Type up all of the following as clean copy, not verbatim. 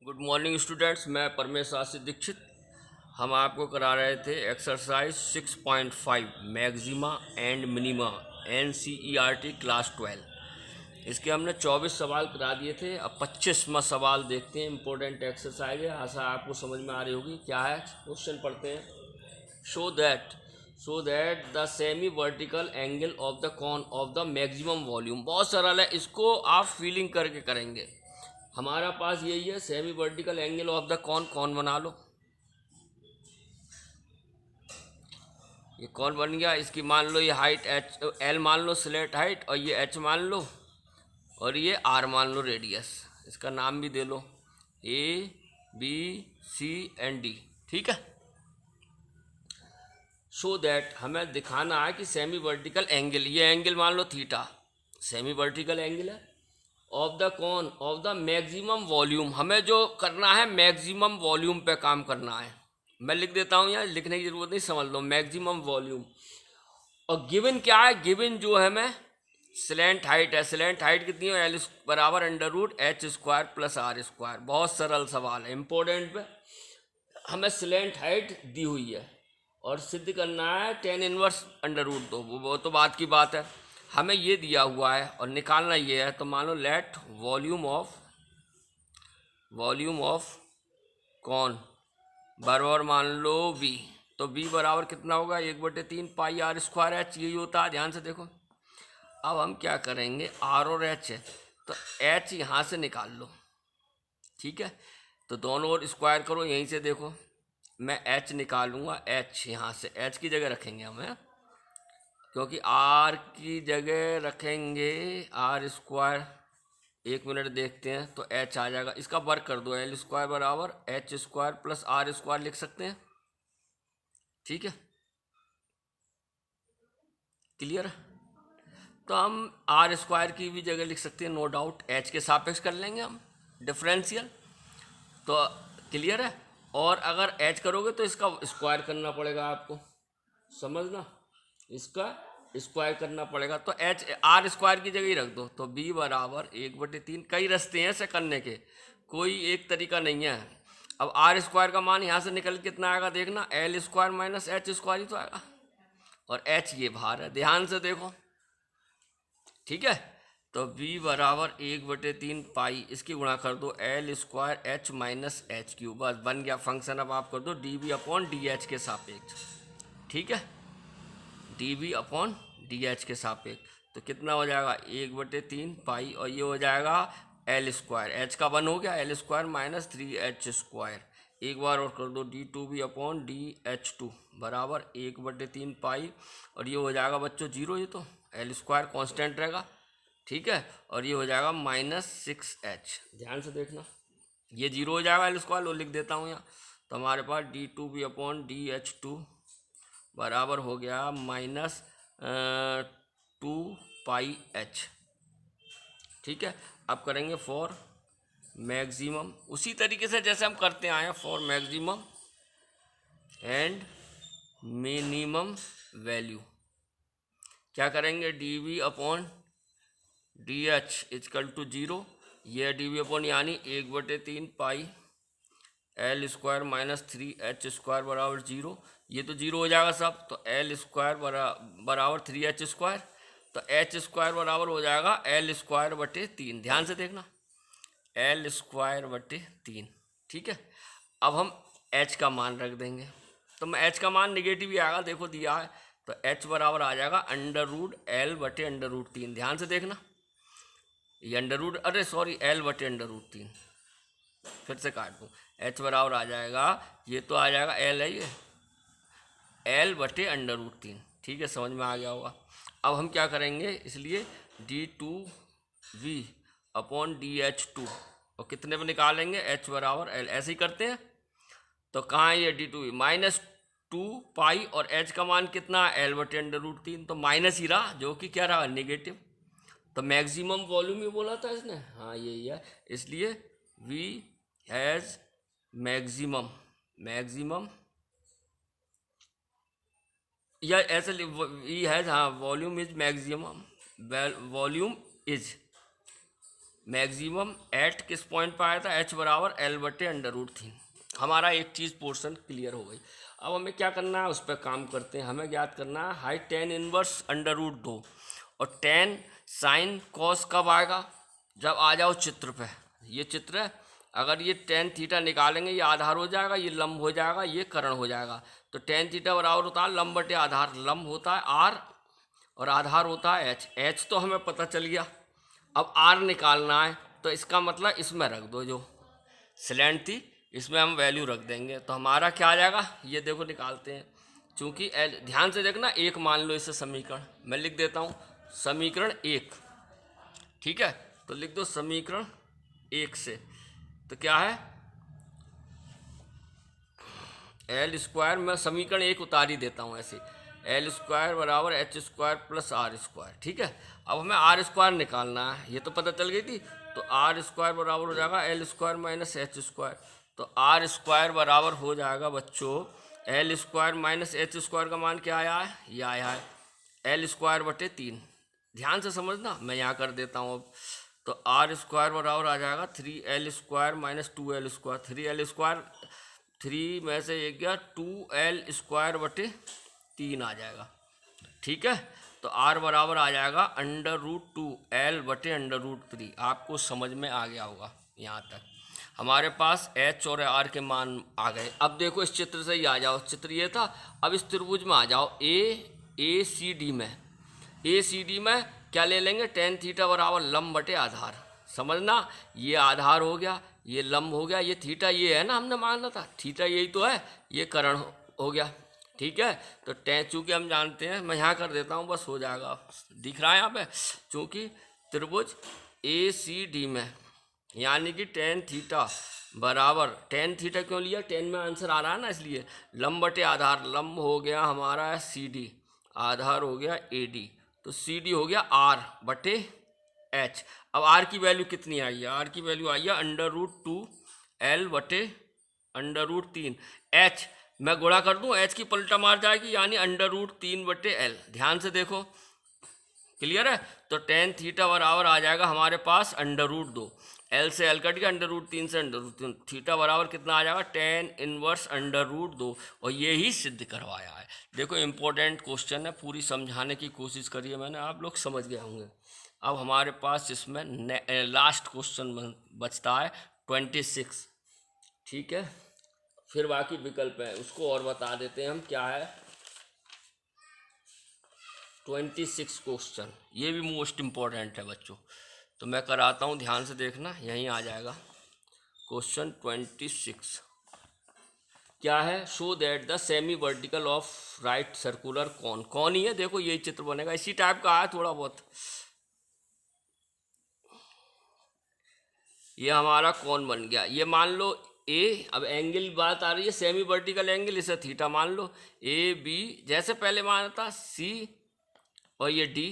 Good morning students, मैं परमेश आशीष दीक्षित। हम आपको करा रहे थे exercise 6.5 maxima and minima NCERT class 12। इसके हमने 24 सवाल करा दिए थे। अब 25वां सवाल देखते हैं। इम्पोर्टेंट एक्सरसाइज है, आशा आपको समझ में आ रही होगी। क्या है क्वेश्चन, पढ़ते हैं। Show that the semi vertical angle of the cone of the maximum volume. बहुत सरल है, इसको आप फीलिंग करके करेंगे। हमारा पास यही है, semi vertical angle of the cone बना लो। ये कौन बन गया, इसकी मान लो ये हाइट L मान लो, स्लेट हाइट, और ये H मान लो, और ये R मान लो रेडियस। इसका नाम भी दे लो ABCD। ठीक है। सो दैट हमें दिखाना है कि सेमी वर्टिकल एंगल, ये एंगल मान लो थीटा, सेमी वर्टिकल एंगल है, of the cone of the maximum volume. हमें जो करना है मैक्सिमम वॉल्यूम पे काम करना है। मैं लिख देता हूँ, यहाँ लिखने की जरूरत नहीं, समझ लो मैक्सिमम वॉल्यूम। और गिवन क्या है, गिवन जो है हमें स्लैंट हाइट है। स्लैंट हाइट कितनी है, L बराबर √H² प्लस R²। बहुत सरल सवाल है, इंपॉर्टेंट पे। हमें स्लैंट हाइट दी हुई है और सिद्ध करना है tan इनवर्स √2। वो तो बात की बात है, हमें ये दिया हुआ है और निकालना ये है। तो मान लो लेट वॉल्यूम ऑफ कॉन बराबर मान लो V। तो V बराबर कितना होगा, 1/3 पाई R²H। यही होता है, ध्यान से देखो। अब हम क्या करेंगे, R और H है तो H यहाँ से निकाल लो। ठीक है, तो दोनों ओर स्क्वायर करो। यहीं से देखो, मैं H निकालूंगा। H यहाँ से H की जगह रखेंगे हमें, क्योंकि R की जगह रखेंगे R²। 1 मिनट देखते हैं, तो H आ जाएगा। इसका वर्क कर दो, L² बराबर H² प्लस R² लिख सकते हैं। ठीक है, क्लियर है। तो हम R² की भी जगह लिख सकते हैं, नो डाउट। H के सापेक्ष कर लेंगे हम डिफरेंशियल, तो क्लियर है। और अगर H करोगे तो इसका स्क्वायर करना पड़ेगा आपको, समझना, इसका स्क्वायर करना पड़ेगा। तो R² की जगह ही रख दो। तो B बराबर 1/3। कई रास्ते हैं ऐसे करने के, कोई एक तरीका नहीं है। अब R² का मान यहाँ से निकल कितना आएगा, देखना, L² माइनस H² ही तो आएगा, और H ये बाहर है, ध्यान से देखो। ठीक है, तो B बराबर 1/3 पाई, इसकी गुणा कर दो L² H माइनस HQ। बस बन गया फंक्शन। अब आप कर दो dV/dH के सापेक्ष। ठीक है, dV/dH के सापेक्ष। तो कितना हो जाएगा, 1/3 पाई, और ये हो जाएगा L²। H का 1 हो गया, L² माइनस 3H²। एक बार और कर दो, d2V/dH2 बराबर 1/3 पाई, और ये हो जाएगा बच्चों 0। ये तो L² कांस्टेंट रहेगा। ठीक है, और ये हो जाएगा -6H। ध्यान से देखना, ये 0 हो जाएगा, L² वो लिख देता हूँ यहाँ। तो हमारे पास d2V/dH2 बराबर हो गया -2πH। ठीक है, अब करेंगे फॉर मैक्सिमम, उसी तरीके से जैसे हम करते आए हैं, for maximum and minimum value. क्या करेंगे, dV/dH = 0। ये dV/ यानी 1/3 पाई L² माइनस 3H² बराबर 0। ये तो 0 हो जाएगा सब। तो L² बराबर 3H²। तो H² बराबर हो जाएगा L²/3। ध्यान से देखना, L²/3। ठीक है, अब हम H का मान रख देंगे। तो मैं H का मान निगेटिव ही आएगा, देखो दिया है। तो H बराबर आ जाएगा √L/√3। ध्यान से देखना, ये L/√3। फिर से काट दूँ, H बराबर आ जाएगा, ये तो आ जाएगा L है, ये L/√3। ठीक है, समझ में आ गया होगा। अब हम क्या करेंगे, इसलिए d2V/dH2 और कितने पे निकालेंगे, H बराबर L। ऐसे ही करते हैं। तो कहाँ है ये d2V, -2 पाई, और H का मान कितना, L/√3। तो माइनस ही रहा, जो कि क्या रहा, नेगेटिव। तो मैक्सिमम वॉल्यूम ही बोला था इसने, हाँ यही है। इसलिए V हैज़ मैक्सिमम या ऐसे E हैज़, हाँ, volume is maximum, volume is maximum at किस पॉइंट पर आया था, एच बराबर एल बटे अंडर रूट 3। हमारा एक चीज़ पोर्शन क्लियर हो गई। अब हमें क्या करना है, उस पर काम करते हैं। हमें ज्ञात करना है हाई टेन इनवर्स अंडर रूट 2 और टेन साइन कॉस कब आएगा, जब आ जाओ चित्र पे। ये चित्र है, अगर ये टेन थीटा निकालेंगे ये आधार हो जाएगा, ये लंब हो जाएगा, ये कर्ण हो जाएगा। तो टेन थीटा बराबर होता है लंब बटे आधार, लंब होता है आर और आधार होता है एच। एच तो हमें पता चल गया, अब आर निकालना है। तो इसका मतलब इसमें रख दो, जो स्लैंट थी इसमें हम वैल्यू रख देंगे। तो हमारा क्या आ जाएगा, ये देखो निकालते हैं। चूँकि एल, ध्यान से देखना, एक मान लो इसे समीकरण, मैं लिख देता हूँ समीकरण 1, ठीक है। तो लिख दो समीकरण 1 से, तो क्या है एल स्क्वायर, मैं समीकरण 1 उतार ही देता हूँ ऐसे, एल स्क्वायर बराबर H square plus R square, ठीक है। अब हमें आर स्क्वायर निकालना है, ये तो पता चल गई थी। तो आर स्क्वायर बराबर हो जाएगा L square minus H square. तो आर स्क्वायर बराबर हो जाएगा बच्चों L square minus H square का मान क्या आया है, ये आया है एल स्क्वायर बटे 3। ध्यान से समझना, मैं यहाँ कर देता हूँ अब। तो आर स्क्वायर बराबर आ जाएगा 3l square minus 2l square. 3l square 3 में से एक गया, 2l स्क्वायर बटे 3 आ जाएगा, ठीक है। तो r बराबर आ जाएगा अंडर रूट 2l बटे अंडर रूट 3। आपको समझ में आ गया होगा यहाँ तक। हमारे पास h और r के मान आ गए। अब देखो इस चित्र से ही आ जाओ, चित्र ये था। अब इस त्रिभुज में आ जाओ, ए सी डी में, ए सी डी में क्या ले लेंगे, टेन थीटा बराबर लंब बटे आधार। समझना, ये आधार हो गया, ये लंब हो गया, ये थीटा ये है ना, हमने माना था थीटा यही तो है, ये कर्ण हो गया, ठीक है। तो टेन, चूँकि हम जानते हैं, मैं यहाँ कर देता हूँ, बस हो जाएगा, दिख रहा है यहाँ पे। चूँकि त्रिभुज ए सी डी में यानी कि टेन थीटा बराबर, टेन थीटा क्यों लिया, टेन में आंसर आ रहा है ना, इसलिए लंब बटे आधार, लंब हो गया हमारा सी डी, आधार हो गया ए डी। तो सी डी हो गया आर बटे एच। अब आर की वैल्यू कितनी आई है, आर की वैल्यू आई है अंडर रूट 2l बटे अंडर रूट 3। एच मैं गुणा कर दूं, एच की पलटा मार जाएगी, यानी अंडर रूट 3 बटे एल। ध्यान से देखो, क्लियर है। तो टेन थीटा बराबर आ जाएगा हमारे पास अंडर रूट 2, एल से एल कट गया, अंडर रूट 3 से अंडर रूट 3, थीटा बराबर कितना आ जाएगा, टेन इनवर्स अंडर रूट 2। और ये ही सिद्ध करवाया है। देखो इम्पोर्टेंट क्वेश्चन है, पूरी समझाने की कोशिश करी है मैंने, आप लोग समझ गए होंगे। अब हमारे पास इसमें लास्ट क्वेश्चन बचता है 26, ठीक है। फिर बाकी विकल्प है, उसको और बता देते हैं हम क्या है। 26 क्वेश्चन, ये भी मोस्ट इम्पॉर्टेंट है बच्चों, तो मैं कराता हूँ, ध्यान से देखना, यहीं आ जाएगा क्वेश्चन 26। क्या है, show that the semi vertical of right circular कौन, कौन ही है, देखो यही चित्र बनेगा, इसी टाइप का है थोड़ा बहुत। ये हमारा कौन बन गया, ये मान लो ए, अब एंगल बात आ रही है, सेमी वर्टिकल एंगल, इसे थीटा मान लो, ए बी जैसे पहले माना था, सी और ये डी,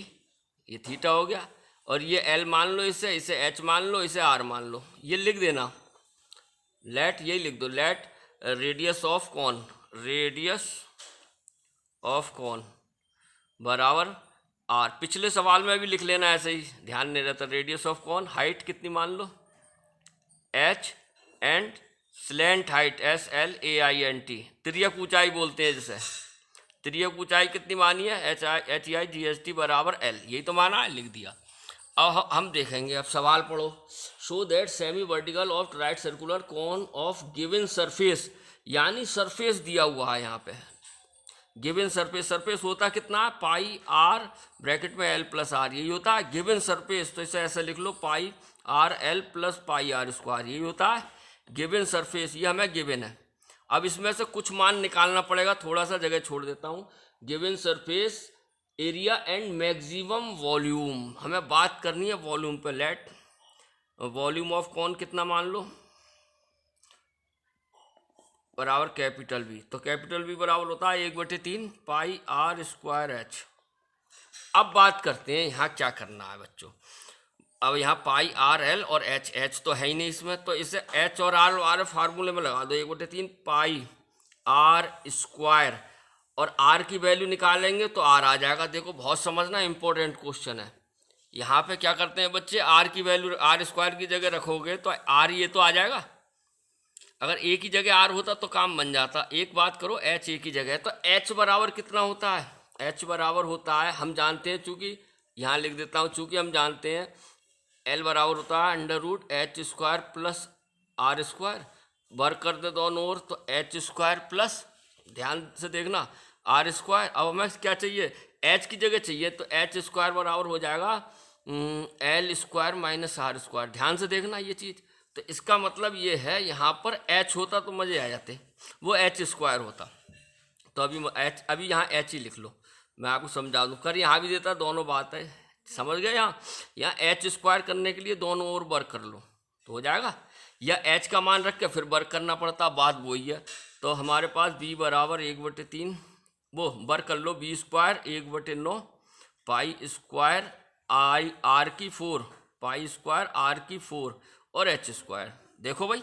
ये थीटा हो गया, और ये एल मान लो, इसे एच मान लो, इसे आर मान लो। ये लिख देना, लेट, यही लिख दो, लेट रेडियस ऑफ कौन, रेडियस ऑफ कौन बराबर आर। पिछले सवाल में भी लिख लेना ऐसे ही, ध्यान नहीं रहता। रेडियस ऑफ कौन, हाइट कितनी मान लो h, and slant height s l a n t टी, तिर्यक ऊंचाई बोलते हैं जिसे, तिर्यक ऊंचाई कितनी मानी है, h i g s t बराबर एल, यही तो माना है, लिख दिया। अब हम देखेंगे, अब सवाल पढ़ो। Show that semi vertical of right circular कौन ऑफ गिवन सरफेस, यानी सरफेस दिया हुआ है यहाँ पे, गिवन सरफेस, सरफेस होता कितना, पाई आर ब्रैकेट में एल प्लस आर, यही होता है गिवन सरफेस। तो इसे ऐसे लिख लो, pi r l plus pi are square, यही होता है गिवन सरफेस, ये हमें गिवन है। अब इसमें से कुछ मान निकालना पड़ेगा, थोड़ा सा जगह छोड़ देता हूँ। Given surface area and maximum volume, हमें बात करनी है वॉल्यूम पे। लेट वॉल्यूम ऑफ कौन कितना मान लो, बराबर कैपिटल बी। तो कैपिटल बी बराबर होता है 1/3 पाई आर स्क्वायर एच। अब बात करते हैं यहाँ क्या करना है बच्चों। अब यहाँ पाई आर एल और एच, एच तो है ही नहीं इसमें, तो इसे एच और आर फार्मूले में लगा दो, 1/3 पाई आर स्क्वायर, और आर की वैल्यू निकालेंगे तो आर आ जाएगा। देखो बहुत समझना, इंपॉर्टेंट क्वेश्चन है, यहाँ पे क्या करते हैं बच्चे, आर की वैल्यू आर स्क्वायर की जगह रखोगे तो आर ये तो आ जाएगा। अगर ए की जगह आर होता तो काम बन जाता। एक बात करो, एच ए की जगह, तो एच बराबर कितना होता है, एच बराबर होता है, हम जानते हैं, चूंकि यहाँ लिख देता हूँ, चूंकि हम जानते हैं एल बराबर होता है under root H square plus R square. Work कर दे दोनों ओर तो एच स्क्वायर प्लस, ध्यान से देखना, आर स्क्वायर। अब हमें क्या चाहिए, एच की जगह चाहिए, तो एच स्क्वायर बराबर हो जाएगा L square minus R square. ध्यान से देखना ये चीज़। तो इसका मतलब ये है, यहाँ पर एच होता तो मज़े आ जाते, वो एच स्क्वायर होता। तो अभी यहाँ एच ही लिख लो, मैं आपको समझा दूँ। कर यहाँ भी देता, दोनों बात है, समझ गए। यहाँ एच स्क्वायर करने के लिए दोनों ओर वर्क कर लो तो हो जाएगा, या एच का मान रख के फिर वर्क करना पड़ता, बात वही है। तो हमारे पास बी बराबर 1/3, वो वर्क कर लो, b square 1/9 pi square i r की 4, पाई स्क्वायर आर की 4 और एच स्क्वायर। देखो भाई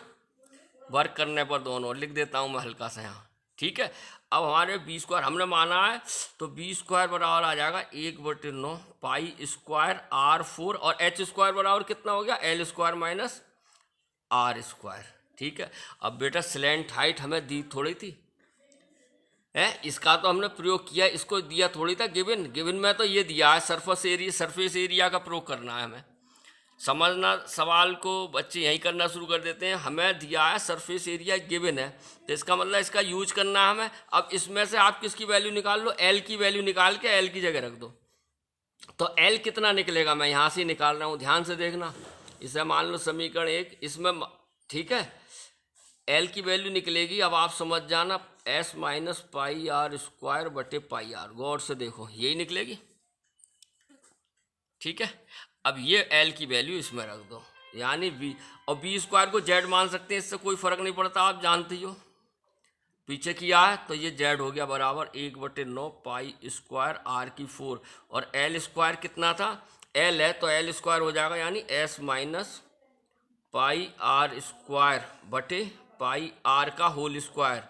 वर्क करने पर दोनों लिख देता हूँ मैं हल्का सा यहाँ, ठीक है। अब हमारे बी स्क्वायर हमने माना है, तो बी स्क्वायर बराबर आ जाएगा 1/9 पाई स्क्वायर आर 4 और एच स्क्वायर बराबर कितना हो गया, L square minus R square, ठीक है। अब बेटा स्लैंट हाइट हमें दी थोड़ी थी है, इसका तो हमने प्रयोग किया, इसको दिया थोड़ी था गिवन में तो ये दिया है सरफेस एरिया का प्रयोग करना है हमें। समझना सवाल को बच्चे यहीं करना शुरू कर देते हैं, हमें दिया है सरफेस एरिया गिवन है, तो इसका मतलब इसका यूज करना है हमें। अब इसमें से आप किसकी वैल्यू निकाल लो, एल की वैल्यू निकाल के एल की जगह रख दो। तो एल कितना निकलेगा, मैं यहाँ से निकाल रहा हूँ, ध्यान से देखना। इसे मान लो समीकरण 1, इसमें ठीक है एल की वैल्यू निकलेगी। अब आप समझ जाना, S minus pi are square बटे पाई आर, गौर से देखो यही निकलेगी, ठीक है। अब ये एल की वैल्यू इसमें रख दो, यानी बी, और बी स्क्वायर को जेड मान सकते हैं, इससे कोई फर्क नहीं पड़ता, आप जानते ही हो, पीछे किया है। तो ये जेड हो गया बराबर 1/9 पाई स्क्वायर आर की 4 और एल स्क्वायर कितना था, एल है तो एल स्क्वायर हो जाएगा, यानी S minus pi are square बटे पाई आर का होल स्क्वायर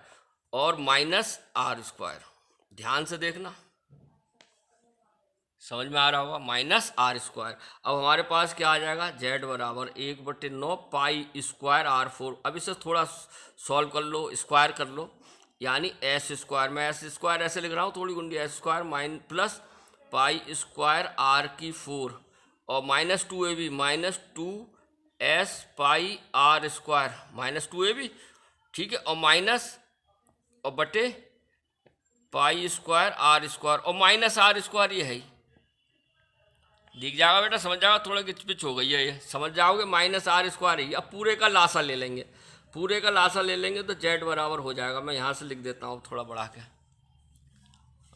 और माइनस आर स्क्वायर। ध्यान से देखना, समझ में आ रहा होगा, माइनस आर स्क्वायर। अब हमारे पास क्या आ जाएगा, जेड बराबर 1/9 पाई स्क्वायर आर 4। अब इसे थोड़ा सॉल्व कर लो, स्क्वायर कर लो, यानी एस स्क्वायर, मैं एस स्क्वायर ऐसे लिख रहा हूँ, थोड़ी गुंडी, S square minus plus pi square R की 4 और minus 2ab minus 2s pi are square minus 2ab, ठीक है, और माइनस और बटे पाई स्क्वायर आर स्क्वायर और माइनस आर स्क्वायर, ये है ही दिख जाएगा बेटा, समझ जाओगे, थोड़ा किचपिच हो गई है ये, समझ जाओगे, माइनस आर स्क्वायर ही। अब पूरे का लासा ले लेंगे, पूरे का लासा ले लेंगे तो जेड बराबर हो जाएगा, मैं यहाँ से लिख देता हूँ थोड़ा बढ़ा के,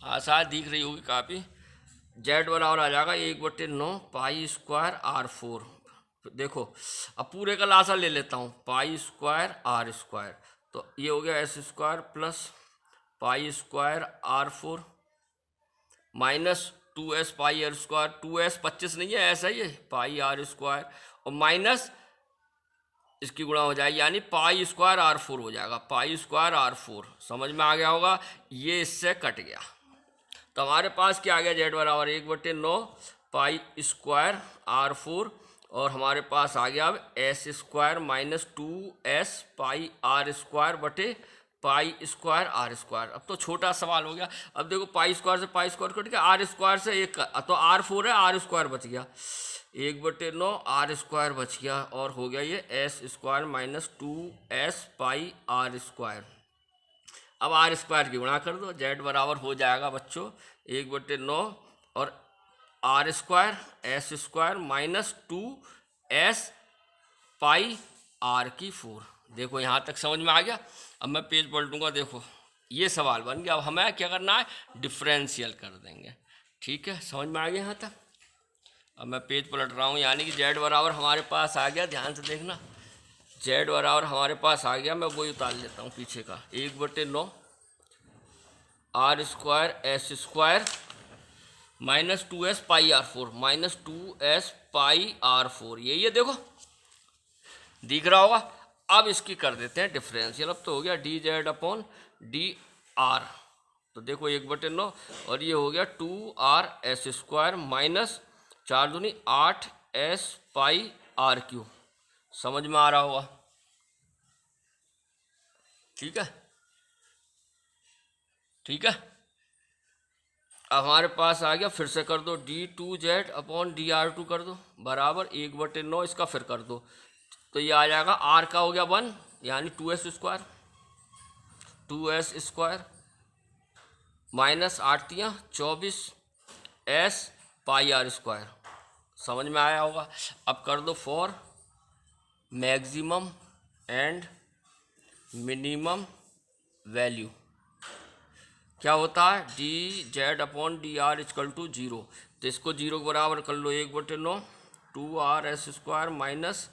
आसान दिख रही होगी काफ़ी। जेड बराबर आ जाएगा 1/9 पाई स्क्वायर आर 4। देखो अब पूरे का लासा ले लेता हूँ, पाई स्क्वायर आर स्क्वायर, तो ये हो गया S square plus pi square R 4 minus 2s pi are square, 2s 25 नहीं है, ऐसा ही है, पाई आर स्क्वायर और माइनस इसकी गुणा हो जाएगी, यानी पाई स्क्वायर आर 4 हो जाएगा, पाई स्क्वायर आर 4। समझ में आ गया होगा, ये इससे कट गया। तो हमारे पास क्या आ गया, जेड बराबर 1/9 पाई स्क्वायर आर 4 और हमारे पास आ गया अब S square minus 2s pi are square बटे पाई स्क्वायर आर स्क्वायर। अब तो छोटा सवाल हो गया। अब देखो पाई स्क्वायर से पाई स्क्वायर कट गया, आर स्क्वायर से एक, तो आर 4 है, आर स्क्वायर बच गया, 1/9 आर स्क्वायर बच गया और हो गया ये S square minus 2s pi are square. अब आर स्क्वायर की गुणा कर दो, जेड बराबर हो जाएगा बच्चों 1/9 और R square S square minus 2s pi R की 4। देखो यहाँ तक समझ में आ गया। अब मैं पेज पलटूंगा, देखो ये सवाल बन गया। अब हमें क्या करना है, डिफरेंशियल कर देंगे, ठीक है, समझ में आ गया यहाँ तक। अब मैं पेज पलट रहा हूँ, यानी कि जेड बराबर हमारे पास आ गया, ध्यान से देखना, जेड बराबर हमारे पास आ गया, मैं वही उतार लेता हूँ पीछे का, 1/9 R square S square minus 2s pi R 4 minus 2s pi R 4, ये देखो दिख रहा होगा। अब इसकी कर देते हैं डिफरेंशियल। अब तो हो गया D Z upon D R, तो देखो 1/9 और ये हो गया 2r s स्क्वायर माइनस 4 दूनी 8 एस पाई आर क्यू। समझ में आ रहा होगा? ठीक है, ठीक है। अब हमारे पास आ गया, फिर से कर दो, d2z अपॉन dr2 कर दो बराबर 1/9, इसका फिर कर दो तो ये आ जाएगा r का हो गया 1 यानी 2s स्क्वायर माइनस 8 तियाँ 24 s पाई आर स्क्वायर। समझ में आया होगा? अब कर दो for maximum and minimum value. क्या होता है? dz upon dr equal to 0, तो इसको 0 के बराबर कर लो 1/9 2r s² minus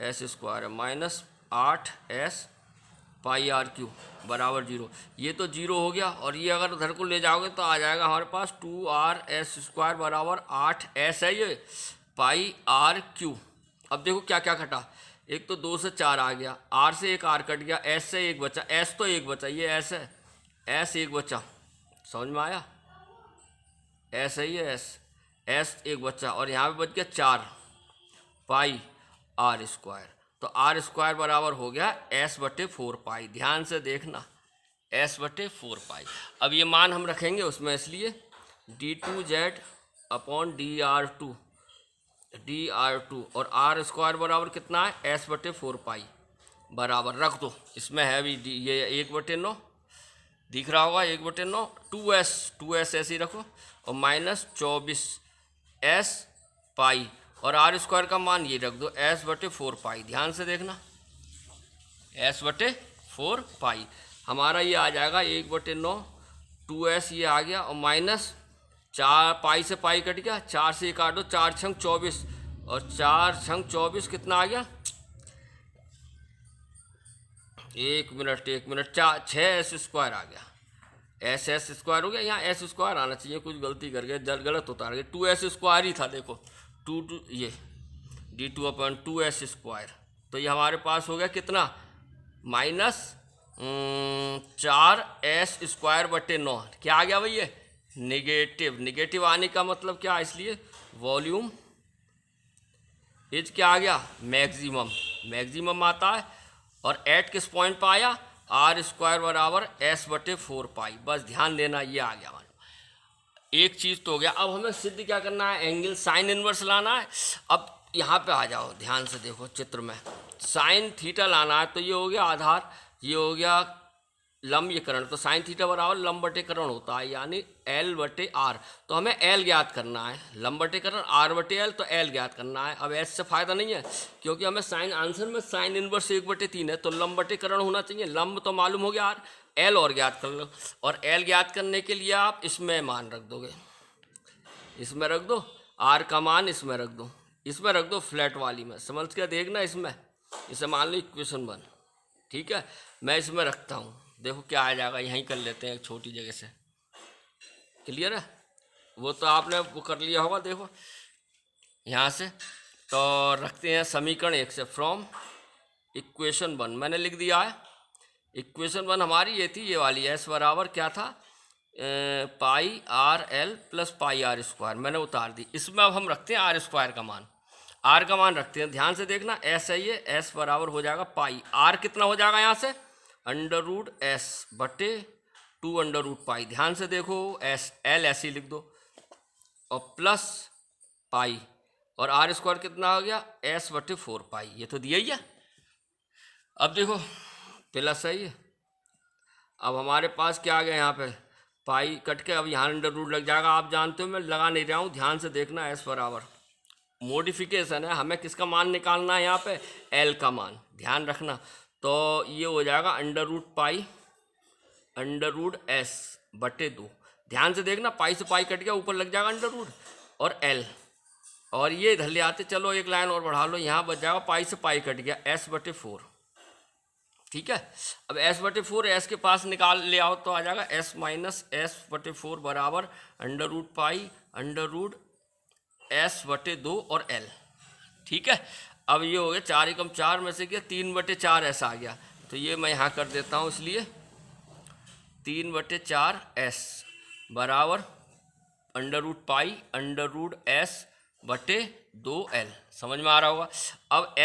s square minus 8s pi R Q बराबर 0। ये तो 0 हो गया, और ये अगर उधर को ले जाओगे तो आ जाएगा हमारे पास 2r s² बराबर 8s है ये पाई आर क्यू। अब देखो क्या क्या कटा, एक तो 2 से 4 आ गया, r से एक r कट गया, s से एक बचा, s तो एक बचा, ये s है, s एक बचा। समझ में आया? s है ये s एक बचा, और यहाँ पे बच गया 4 पाई आर स्क्वायर। तो आर स्क्वायर बराबर हो गया s/4 पाई। ध्यान से देखना, s/4 पाई। अब ये मान हम रखेंगे उसमें, इसलिए d2z अपॉन dr2 और आर स्क्वायर बराबर कितना है? s/4 पाई बराबर रख दो। इसमें है भी ये 1/9 दिख रहा होगा, 1/9 2s ऐसे ही रखो, और माइनस 24s पाई, और आर स्क्वायर का मान ये रख दो s/4 पाई। ध्यान से देखना, s/4 पाई हमारा ये आ जाएगा 1/9 2s ये आ गया, और माइनस 4 पाई से पाई कट गया, 4 से काटो, 4 छंग 24, और 4 छंग 24 कितना आ गया? 1 मिनट 6s स्क्वायर आ गया, s स्क्वायर हो गया। यहाँ s स्क्वायर आना चाहिए, कुछ गलती कर गए, गलत होता है, 2s स्क्वायर ही था। देखो 2 ये d2 अपॉन 2s स्क्वायर, तो ये हमारे पास हो गया कितना? माइनस 4s स्क्वायर बटे 9। क्या आ गया भाई? ये निगेटिव आने का मतलब क्या? इसलिए वॉल्यूम इज क्या आ गया? मैक्सिमम आता है, और एट किस पॉइंट पर आया? आर स्क्वायर बराबर s/4 पाई। बस ध्यान देना, ये आ गया। एक चीज़ तो हो गया। अब हमें सिद्ध क्या करना है? एंगल साइन इनवर्स लाना है। अब यहाँ पे आ जाओ, ध्यान से देखो चित्र में, साइन थीटा लाना है, तो ये हो गया आधार, ये हो गया लंबकरण, तो साइन थीटा बराबर लंबकरण होता है, यानी l/r। तो हमें l ज्ञात करना है, लंबकरण r/l, तो l ज्ञात करना है। अब s से फायदा नहीं है, क्योंकि हमें साइन आंसर में साइन इनवर्स 1/3 है, तो लंबकरण होना चाहिए। लंब तो मालूम हो गया r, l और ज्ञात कर लो, और l ज्ञात करने के लिए आप इसमें मान रख दोगे, इसमें रख दो r का मान, इसमें रख दो, इसमें रख दो फ्लैट वाली में। समझ के देखना, इसमें इसे मान लो इक्वेशन 1। ठीक है, मैं इसमें रखता हूँ, देखो क्या आ जाएगा। यहीं कर लेते हैं एक छोटी जगह से, क्लियर है? वो तो आपने वो कर लिया होगा। देखो यहाँ से तो रखते हैं समीकरण 1 से, फ्रॉम इक्वेशन 1 मैंने लिख दिया है। इक्वेशन 1 हमारी ये थी, ये वाली, s बराबर क्या था? Pi r l plus pi are square, मैंने उतार दी। इसमें अब हम रखते हैं आर स्क्वायर का मान, आर का मान रखते हैं। ध्यान से देखना, s है ये, s बराबर हो जाएगा पाई, आर कितना हो जाएगा यहाँ से? √s/2 पाई। ध्यान से देखो, s l ऐसे ही लिख दो, और प्लस पाई, और आर स्क्वायर कितना हो गया? s/4 पाई। ये तो दिया ही है। अब देखो प्लस है ये, अब हमारे पास क्या आ गया? यहाँ पे पाई कट के अब यहाँ √ लग जाएगा। आप जानते हो मैं लगा नहीं रहा हूँ, ध्यान से देखना। s बराबर मॉडिफिकेशन है, हमें किसका मान निकालना है? यहाँ पे l का मान, ध्यान रखना। तो ये हो जाएगा √पाई √s/2। ध्यान से देखना, पाई से पाई कट गया, ऊपर लग जाएगा √ और l, और ये इधर ले आते चलो, एक लाइन और बढ़ा लो, यहाँ बच जाएगा पाई से पाई कट गया s/4। ठीक है, अब s/4 s के पास निकाल ले आओ तो आ जाएगा s माइनस s/4 बराबर √पाई √s/2 और l। ठीक है, अब ये हो गया 4 एकम 4 में से क्या 3/4 s आ गया, तो ये मैं यहाँ कर देता हूँ, इसलिए 3/4 s बराबर √पाई √s बटे 2L। समझ में आ रहा होगा। अब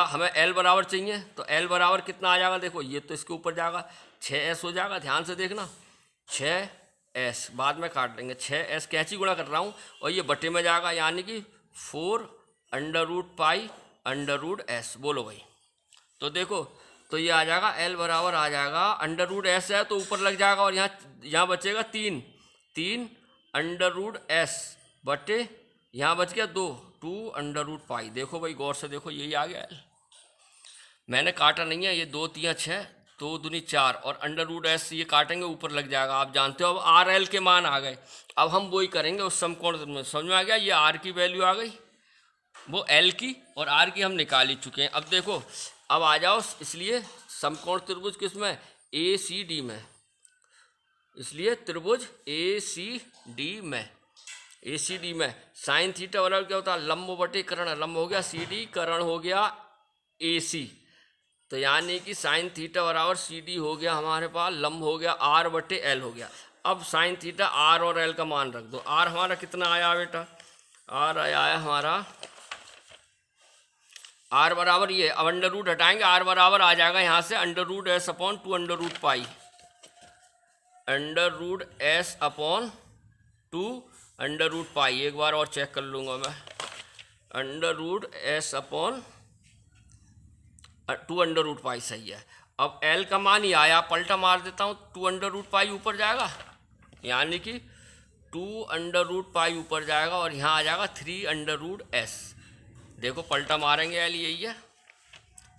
हमें L बराबर चाहिए, तो L बराबर कितना आ जाएगा, देखो ये तो इसके ऊपर जाएगा, 6S हो जाएगा। ध्यान से देखना, 6S बाद में काट लेंगे, 6S कैंची गुणा कर रहा हूँ और ये बटे में जाएगा, यानी कि 4√π√S। बोलो भाई, तो देखो तो ये आ जाएगा L बराबर आ जाएगा √S है तो ऊपर लग जाएगा और यहाँ बचेगा 3 √S बटे यहाँ बच गया 2 देखो भाई गौर से देखो, यही आ गया L। मैंने काटा नहीं है, ये 2 3 6 2 दूनी 4 और √S ये काटेंगे ऊपर लग जाएगा। आप जानते हो अब RL के मान आ गए। अब हम वही करेंगे उस समकोण में। समझ में आ गया, ये R की वैल्यू आ गई, वो L की और R की हम निकाल ही चुके हैं। अब देखो अब आ जाओ, इसलिए समकोण त्रिभुज किसमें, ACD में, इसलिए त्रिभुज ACD में साइन थीटा बराबर क्या होता है, लंब बटे कर्ण। लंब हो गया CD, कर्ण हो गया AC, तो यानी कि साइन थीटा बराबर CD हो गया हमारे पास, लंब हो गया R बटे L हो गया। अब साइन थीटा R और L का मान रख दो। R हमारा कितना आया बेटा, R आया है हमारा, R बराबर ये, अब अंडर रूट हटाएंगे, R बराबर आ जाएगा यहाँ से √S अपॉन 2 √π, √S अपॉन 2 √π। एक बार और चेक कर लूँगा मैं, √S अपॉन 2 √π सही है। अब L का मान ही आया, पलटा मार देता हूँ, 2 √π ऊपर जाएगा, यानी कि 2 √π ऊपर जाएगा और यहाँ आ जाएगा 3 √S। देखो पलटा मारेंगे L यही है,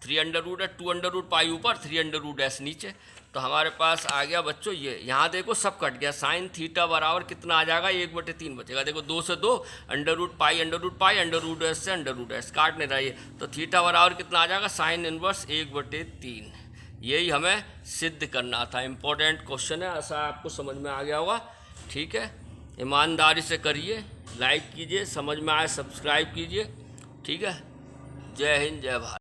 3 √S, 2 √π ऊपर, 3 √S नीचे, तो हमारे पास आ गया बच्चों ये। यहाँ देखो सब कट गया, साइन थीटा बराबर कितना आ जाएगा, 1/3 बचेगा। देखो 2 से 2 √π √S से √S काट नहीं रहा है, तो थीटा बराबर कितना आ जाएगा, साइन इनवर्स 1/3। यही हमें सिद्ध करना था। इम्पोर्टेंट क्वेश्चन है, ऐसा आपको समझ में आ गया होगा। ठीक है, ईमानदारी से करिए, लाइक कीजिए, समझ में आए सब्सक्राइब कीजिए। ठीक है, जय हिंद जय भारत।